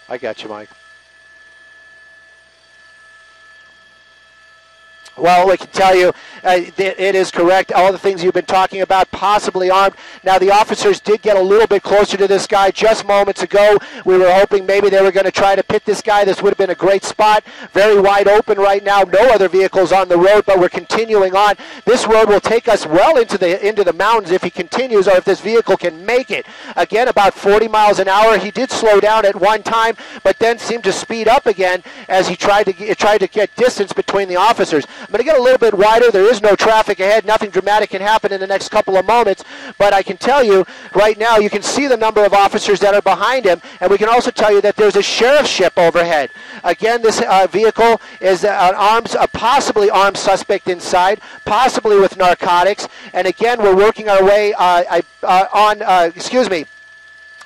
I got you, Mike. Well, we can tell you it is correct. All the things you've been talking about, possibly armed. Now, the officers did get a little bit closer to this guy just moments ago. We were hoping maybe they were going to try to pit this guy. This would have been a great spot. Very wide open right now. No other vehicles on the road, but we're continuing on. This road will take us well into the mountains if he continues, or if this vehicle can make it. Again, about 40 miles an hour. He did slow down at one time, but then seemed to speed up again as he tried to get distance between the officers. I'm going to get a little bit wider. There is no traffic ahead. Nothing dramatic can happen in the next couple of moments. But I can tell you right now, you can see the number of officers that are behind him. And we can also tell you that there's a sheriff's ship overhead. Again, this vehicle is a possibly armed suspect inside, possibly with narcotics. And again, we're working our way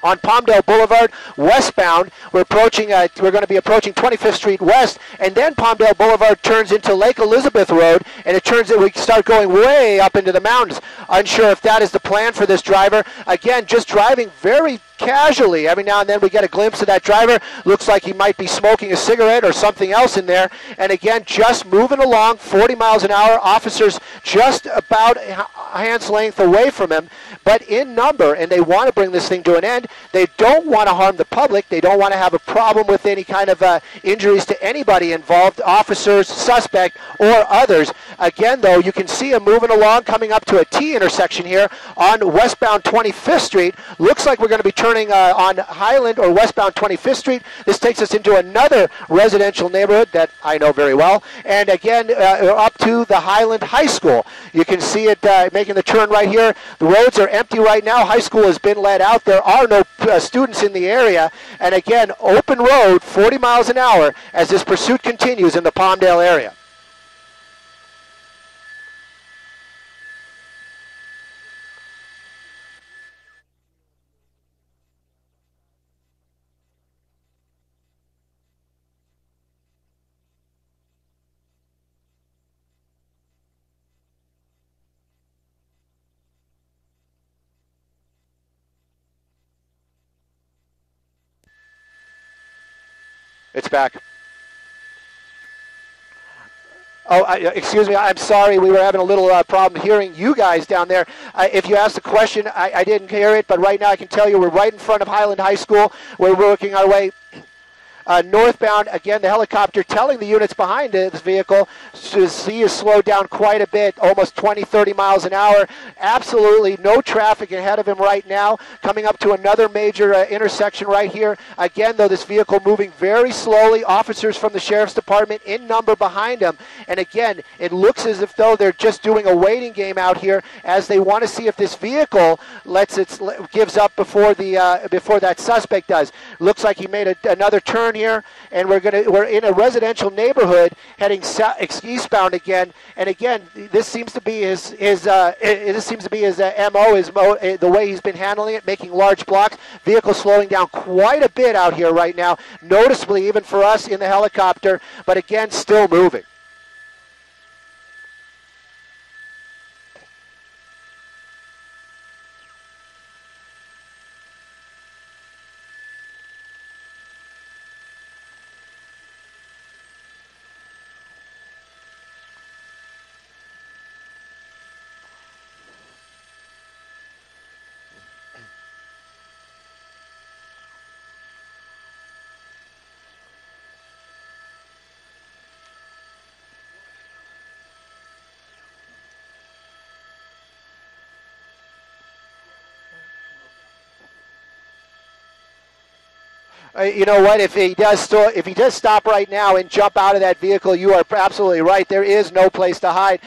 on Palmdale Boulevard, westbound. We're going to be approaching 25th Street West, and then Palmdale Boulevard turns into Lake Elizabeth Road, and we start going way up into the mountains. Unsure if that is the plan for this driver. Again, just driving very casually. Every now and then we get a glimpse of that driver. Looks like he might be smoking a cigarette or something else in there. And again, just moving along, 40 miles an hour. Officers just about a hand's length away from him, but in number, and they want to bring this thing to an end. They don't want to harm the public. They don't want to have a problem with any kind of injuries to anybody involved, officers, suspect, or others. Again, though, you can see him moving along, coming up to a T intersection here on westbound 25th Street. Looks like we're going to be turning on Highland or westbound 25th Street. This takes us into another residential neighborhood that I know very well. And again, up to the Highland High School. You can see it making the turn right here. The roads are empty right now. High school has been let out. There are no students in the area. And again, open road, 40 miles an hour as this pursuit continues in the Palmdale area. It's back. Oh, excuse me. I'm sorry. We were having a little problem hearing you guys down there. If you asked a question, I didn't hear it, but right now I can tell you we're right in front of Highland High School. We're working our way northbound. Again, the helicopter telling the units behind this vehicle to see is slowed down quite a bit, almost 20, 30 miles an hour. Absolutely no traffic ahead of him right now. Coming up to another major intersection right here. Again, though, this vehicle moving very slowly. Officers from the Sheriff's Department in number behind him. And again, it looks as if though they're just doing a waiting game out here as they want to see if this vehicle gives up before that suspect does. Looks like he made another turn here, and we're in a residential neighborhood heading eastbound again. And again, this seems to be his MO, the way he's been handling it, making large blocks. Vehicle slowing down quite a bit out here right now, noticeably even for us in the helicopter, but again, still moving. You know what? If he does stop right now and jump out of that vehicle, you are absolutely right. There is no place to hide.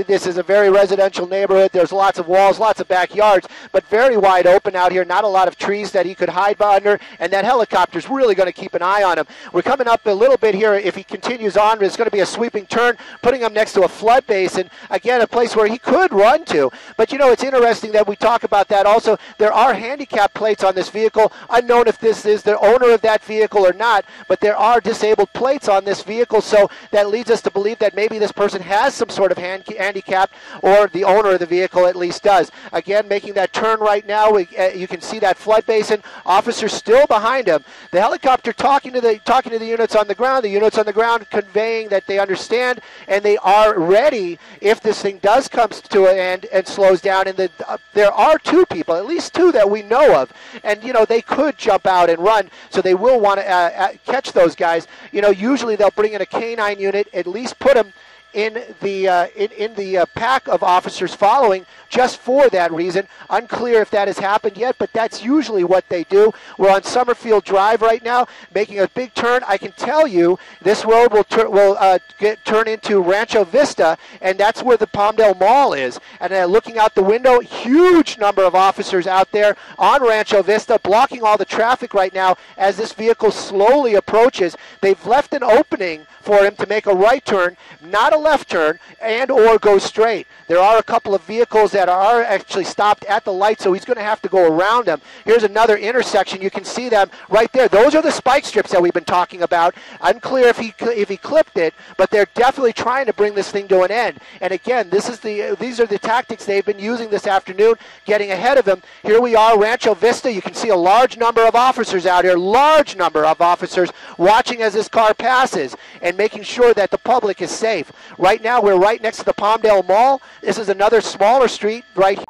This is a very residential neighborhood. There's lots of walls, lots of backyards, but very wide open out here. Not a lot of trees that he could hide under, and that helicopter's really going to keep an eye on him. We're coming up a little bit here. If he continues on, it's going to be a sweeping turn, putting him next to a flood basin. Again, a place where he could run to. But you know, it's interesting that we talk about that also. There are handicap plates on this vehicle. Unknown if this is the owner of that vehicle or not, but there are disabled plates on this vehicle, so that leads us to believe that maybe this person has some sort of handicap, or the owner of the vehicle at least does. Again, making that turn right now, you can see that flood basin. Officer still behind him. The helicopter talking to the units on the ground. The units on the ground conveying that they understand and they are ready if this thing does come to an end and slows down. And there are two people, at least two that we know of, and they could jump out and run, so they will want to catch those guys. Usually they'll bring in a canine unit, at least put them in the pack of officers following, just for that reason. Unclear if that has happened yet, but that's usually what they do. We're on Summerfield Drive right now, making a big turn. I can tell you this road will turn into Rancho Vista, and that's where the Palmdale Mall is. And looking out the window, huge number of officers out there on Rancho Vista, blocking all the traffic right now as this vehicle slowly approaches. They've left an opening for him to make a right turn, not a left turn, and or go straight. There are a couple of vehicles that are actually stopped at the light, so he's going to have to go around them. Here's another intersection. You can see them right there. Those are the spike strips that we've been talking about. Unclear if he clipped it, but they're definitely trying to bring this thing to an end. And again, these are the tactics they've been using this afternoon, getting ahead of him. Here we are, Rancho Vista. You can see a large number of officers out here, large number of officers watching as this car passes and making sure that the public is safe. Right now, we're right next to the Palmdale Mall. This is another smaller street right here.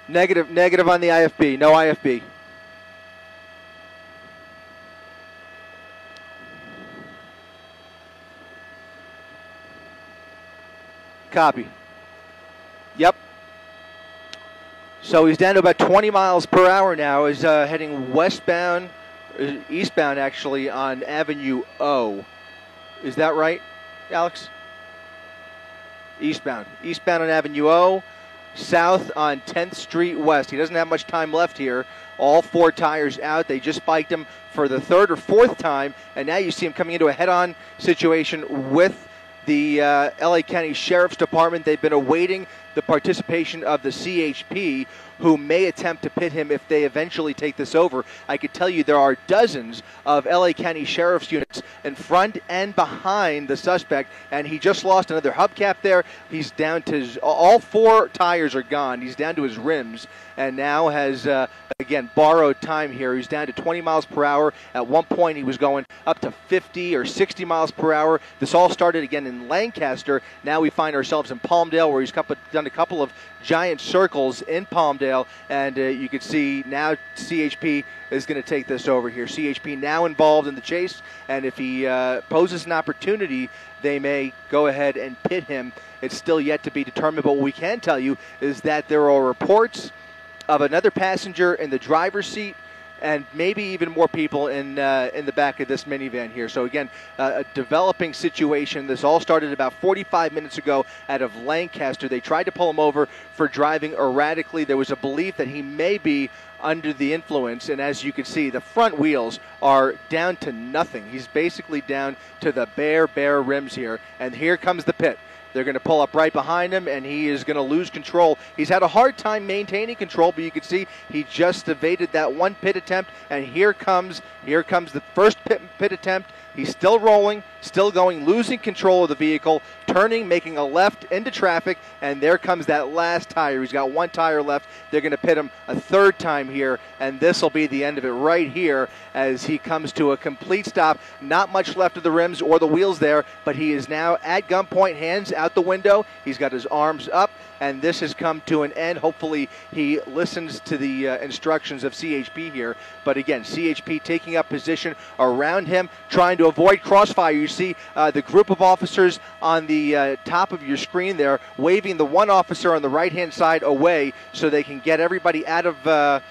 Negative on the IFB. No IFB. Copy. Yep. So he's down to about 20 miles per hour now. He's heading westbound, eastbound actually, on Avenue O. Is that right, Alex? Eastbound. Eastbound on Avenue O. South on 10th Street West. He doesn't have much time left here. All four tires out. They just spiked him for the third or fourth time, and now you see him coming into a head-on situation with the LA County Sheriff's Department. They've been awaiting the participation of the CHP, who may attempt to pit him if they eventually take this over. I could tell you there are dozens of LA County Sheriff's units in front and behind the suspect, and he just lost another hubcap there. He's down to all four tires are gone. He's down to his rims, and now has, again, borrowed time here. He's down to 20 miles per hour. At one point, he was going up to 50 or 60 miles per hour. This all started again in Lancaster. Now we find ourselves in Palmdale, where he's done a couple of giant circles in Palmdale, and you can see now CHP is going to take this over here. CHP now involved in the chase, and if he poses an opportunity, they may go ahead and pit him. It's still yet to be determined, but what we can tell you is that there are reports of another passenger in the driver's seat, and maybe even more people in the back of this minivan here. So again, a developing situation. This all started about 45 minutes ago out of Lancaster. They tried to pull him over for driving erratically. There was a belief that he may be under the influence, and as you can see, the front wheels are down to nothing. He's basically down to the bare rims here, and here comes the pit. They're going to pull up right behind him, and he is going to lose control. He's had a hard time maintaining control, but you can see he just evaded that one pit attempt, and here comes the first pit attempt. He's still rolling, still going, losing control of the vehicle, turning, making a left into traffic, and there comes that last tire. He's got one tire left. They're going to pit him a third time here, and this will be the end of it right here as he comes to a complete stop. Not much left of the rims or the wheels there, but he is now at gunpoint, hands out the window. He's got his arms up, and this has come to an end. Hopefully he listens to the instructions of CHP here. But again, CHP taking up position around him, trying to avoid crossfire. You see the group of officers on the top of your screen there waving the one officer on the right-hand side away so they can get everybody out of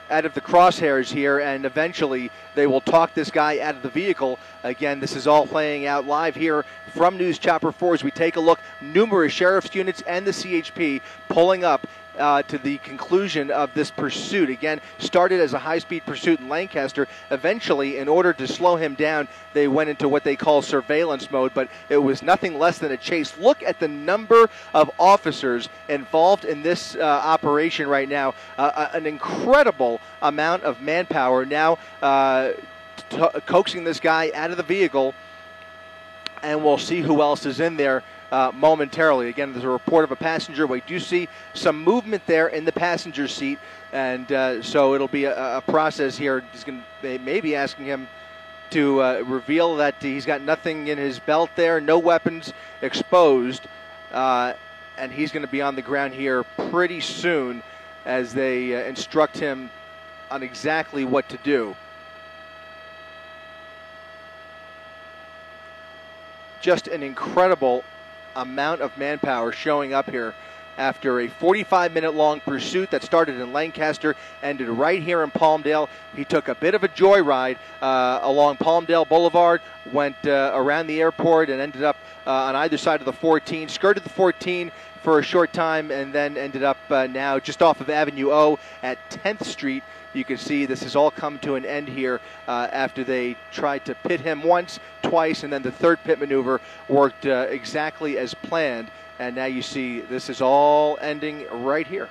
out of the crosshairs here, and eventually they will talk this guy out of the vehicle. Again, this is all playing out live here from News Chopper 4 as we take a look. Numerous sheriff's units and the CHP pulling up to the conclusion of this pursuit. Again, started as a high-speed pursuit in Lancaster. Eventually, in order to slow him down, they went into what they call surveillance mode, but it was nothing less than a chase. Look at the number of officers involved in this operation right now. An incredible amount of manpower now coaxing this guy out of the vehicle, and we'll see who else is in there momentarily. Again, there's a report of a passenger. We do see some movement there in the passenger seat, and so it'll be a process here. He's going to maybe asking him to reveal that he's got nothing in his belt there, no weapons exposed, and he's going to be on the ground here pretty soon as they instruct him on exactly what to do. Just an incredible amount of manpower showing up here after a 45-minute long pursuit that started in Lancaster, ended right here in Palmdale. He took a bit of a joyride along Palmdale Boulevard, went around the airport, and ended up on either side of the 14, skirted the 14 for a short time, and then ended up now just off of Avenue O at 10th Street. You can see this has all come to an end here after they tried to pit him once, twice, and then the third pit maneuver worked exactly as planned. And now you see this is all ending right here.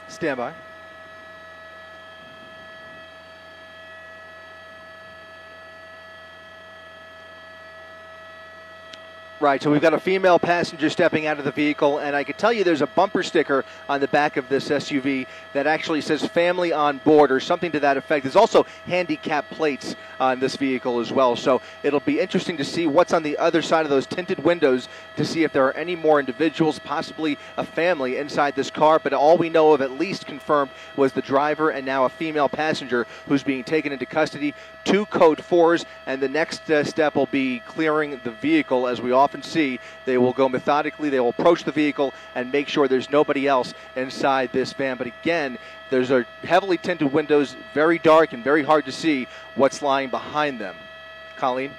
Stand by. Right, so we've got a female passenger stepping out of the vehicle, and I can tell you there's a bumper sticker on the back of this SUV that actually says family on board or something to that effect. There's also handicap plates on this vehicle as well, so it'll be interesting to see what's on the other side of those tinted windows to see if there are any more individuals, possibly a family inside this car, but all we know of at least confirmed was the driver and now a female passenger who's being taken into custody. 2 code 4s, and the next step will be clearing the vehicle. As we often see, they will go methodically, they will approach the vehicle and make sure there's nobody else inside this van. But again, there's a heavily tinted windows, very dark and very hard to see what's lying behind them. Colleen?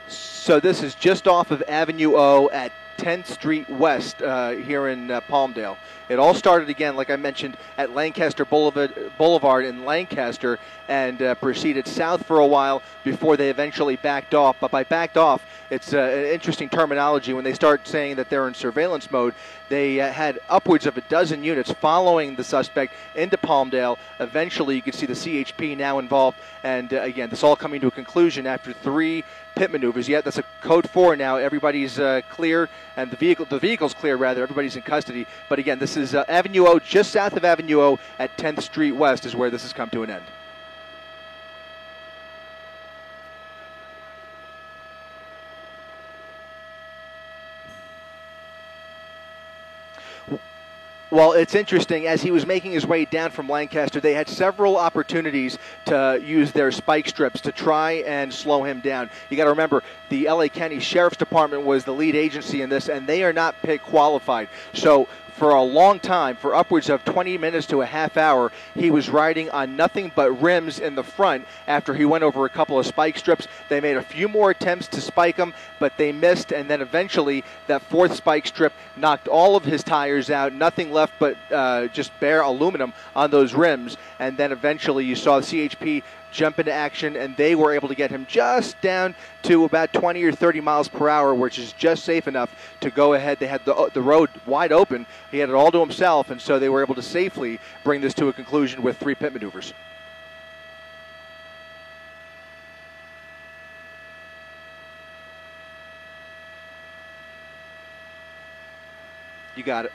So this is just off of Avenue O at 10th Street West here in Palmdale. It all started, again, like I mentioned, at Lancaster Boulevard in Lancaster and proceeded south for a while before they eventually backed off. But by backed off, it's an interesting terminology. When they start saying that they're in surveillance mode, they had upwards of a dozen units following the suspect into Palmdale. Eventually, you can see the CHP now involved. And again, this all coming to a conclusion after 3 pit maneuvers. Yet that's a code 4 now. Everybody's clear, and the vehicle's clear, rather. Everybody's in custody. But again, this is Avenue O, just south of Avenue O at 10th Street West is where this has come to an end. Well, it's interesting. As he was making his way down from Lancaster, they had several opportunities to use their spike strips to try and slow him down. You got to remember, the LA County Sheriff's Department was the lead agency in this, and they are not pit qualified. So for a long time, for upwards of 20 minutes to a half hour, he was riding on nothing but rims in the front after he went over a couple of spike strips. They made a few more attempts to spike him, but they missed, and then eventually that fourth spike strip knocked all of his tires out, nothing left but just bare aluminum on those rims, and then eventually you saw the CHP jump into action, and they were able to get him just down to about 20 or 30 miles per hour, which is just safe enough to go ahead. They had the road wide open. He had it all to himself, and so they were able to safely bring this to a conclusion with 3 pit maneuvers. You got it.